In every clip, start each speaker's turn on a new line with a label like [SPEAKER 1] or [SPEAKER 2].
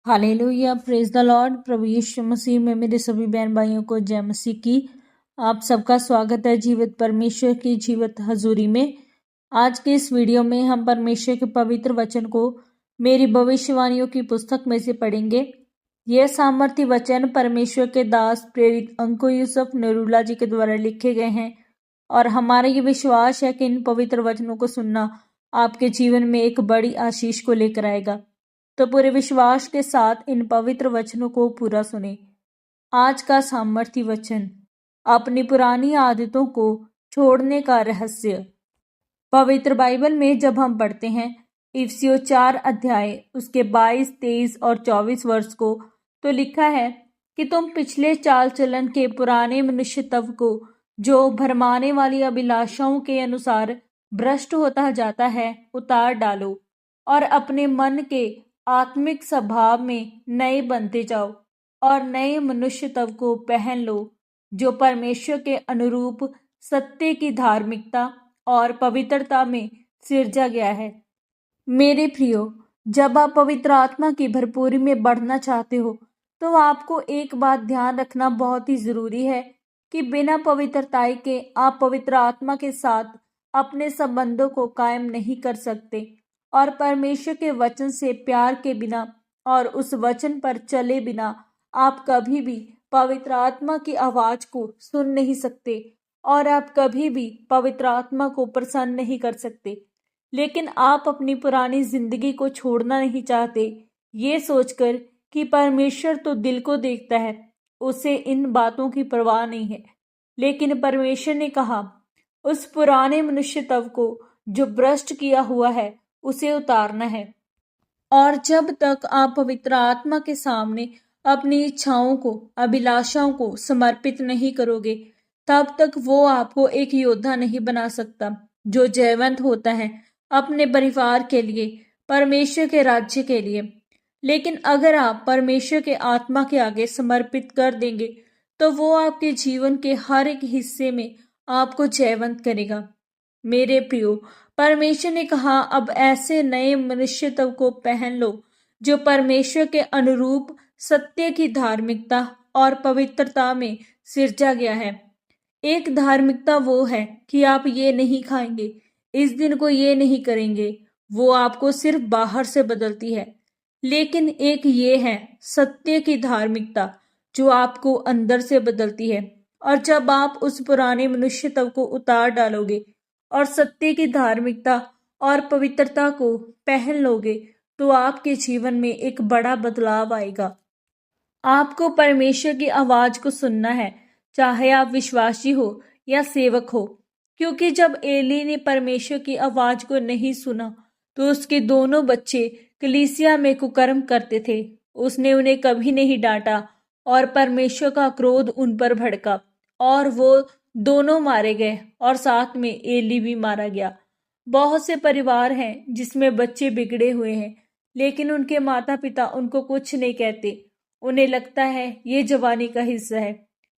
[SPEAKER 1] Hallelujah, praise the lord. प्रभु यीशु मसीह में मेरे सभी बहन भाइयों को जय मसीह की। आप सबका स्वागत है जीवित परमेश्वर की जीवित हजूरी में। आज के इस वीडियो में हम परमेश्वर के पवित्र वचन को मेरी भविष्यवाणियों की पुस्तक में से पढ़ेंगे। यह सामर्थ्य वचन परमेश्वर के दास प्रेरित अंको यूसुफ नरूला जी के द्वारा लिखे गए हैं और हमारा ये विश्वास है कि इन पवित्र वचनों को सुनना आपके जीवन में एक बड़ी आशीष को लेकर आएगा। तो पूरे विश्वास के साथ इन पवित्र वचनों को पूरा सुने। आज का सामर्थ्य वचन, अपनी पुरानी आदतों को छोड़ने का रहस्य। पवित्र बाइबल में जब हम पढ़ते हैं इफिसियों 4 अध्याय उसके 22, 23 और 24 वर्ष को, तो लिखा है कि तुम पिछले चाल चलन के पुराने मनुष्यत्व को जो भरमाने वाली अभिलाषाओं के अनुसार भ्रष्ट होता जाता है उतार डालो और अपने मन के आत्मिक स्वभाव में नए बनते जाओ और नए मनुष्यत्व को पहन लो जो परमेश्वर के अनुरूप सत्य की धार्मिकता और पवित्रता में सिरजा गया है। मेरे प्रियो, जब आप पवित्र आत्मा की भरपूरी में बढ़ना चाहते हो तो आपको एक बात ध्यान रखना बहुत ही जरूरी है कि बिना पवित्रताई के आप पवित्र आत्मा के साथ अपने संबंधों को कायम नहीं कर सकते और परमेश्वर के वचन से प्यार के बिना और उस वचन पर चले बिना आप कभी भी पवित्र आत्मा की आवाज को सुन नहीं सकते और आप कभी भी पवित्र आत्मा को प्रसन्न नहीं कर सकते। लेकिन आप अपनी पुरानी जिंदगी को छोड़ना नहीं चाहते, ये सोचकर कि परमेश्वर तो दिल को देखता है, उसे इन बातों की परवाह नहीं है। लेकिन परमेश्वर ने कहा उस पुराने मनुष्यत्व को जो भ्रष्ट किया हुआ है उसे उतारना है। और जब तक आप पवित्र आत्मा के सामने अपनी इच्छाओं को, अभिलाषाओं को समर्पित नहीं करोगे, तब तक वो आपको एक योद्धा नहीं बना सकता जो जयवंत होता है अपने परिवार के लिए, परमेश्वर के राज्य के लिए। लेकिन अगर आप परमेश्वर के आत्मा के आगे समर्पित कर देंगे तो वो आपके जीवन के हर एक हिस्से में आपको जयवंत करेगा। मेरे प्रियो, परमेश्वर ने कहा अब ऐसे नए मनुष्यत्व को पहन लो जो परमेश्वर के अनुरूप सत्य की धार्मिकता और पवित्रता में सिरजा गया है। एक धार्मिकता वो है कि आप ये नहीं खाएंगे, इस दिन को ये नहीं करेंगे, वो आपको सिर्फ बाहर से बदलती है। लेकिन एक ये है सत्य की धार्मिकता जो आपको अंदर से बदलती है। और जब आप उस पुराने मनुष्यत्व को उतार डालोगे और सत्य की धार्मिकता और पवित्रता को पहन लोगे तो आपके जीवन में एक बड़ा बदलाव आएगा। आपको परमेश्वर की आवाज को सुनना है, चाहे आप विश्वासी हो या सेवक हो, क्योंकि जब एली ने परमेश्वर की आवाज को नहीं सुना तो उसके दोनों बच्चे कलीसिया में कुकर्म करते थे। उसने उन्हें कभी नहीं डांटा और परमेश्वर का क्रोध उन पर भड़का और वो दोनों मारे गए और साथ में एली भी मारा गया। बहुत से परिवार हैं जिसमें बच्चे बिगड़े हुए हैं, लेकिन उनके माता पिता उनको कुछ नहीं कहते। उन्हें लगता है ये जवानी का हिस्सा है।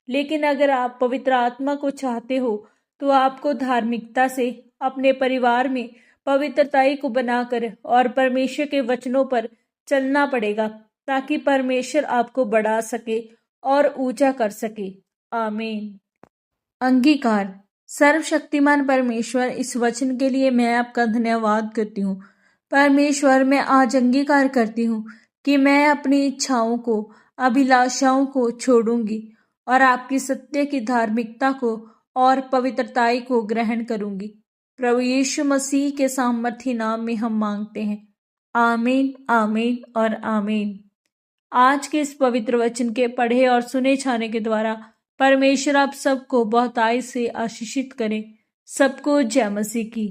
[SPEAKER 1] लेकिन अगर आप पवित्र आत्मा को चाहते हो तो आपको धार्मिकता से अपने परिवार में पवित्रताई को बनाकर और परमेश्वर के वचनों पर चलना पड़ेगा ताकि परमेश्वर आपको बढ़ा सके और ऊंचा कर सके। आमीन। अंगीकार। सर्वशक्तिमान परमेश्वर, इस वचन के लिए मैं आपका धन्यवाद करती हूँ। परमेश्वर, मैं आज अंगीकार करती हूँ कि मैं अपनी इच्छाओं को, अभिलाषाओं को छोड़ूंगी और आपकी सत्य की धार्मिकता को और पवित्रताई को ग्रहण करूंगी। प्रभु यीशु मसीह के सामर्थ्य नाम में हम मांगते हैं। आमीन, आमीन और आमीन। आज के इस पवित्र वचन के पढ़े और सुने जाने के द्वारा परमेश्वर आप सबको बहुतायत से आशीषित करें। सबको जय मसीह की।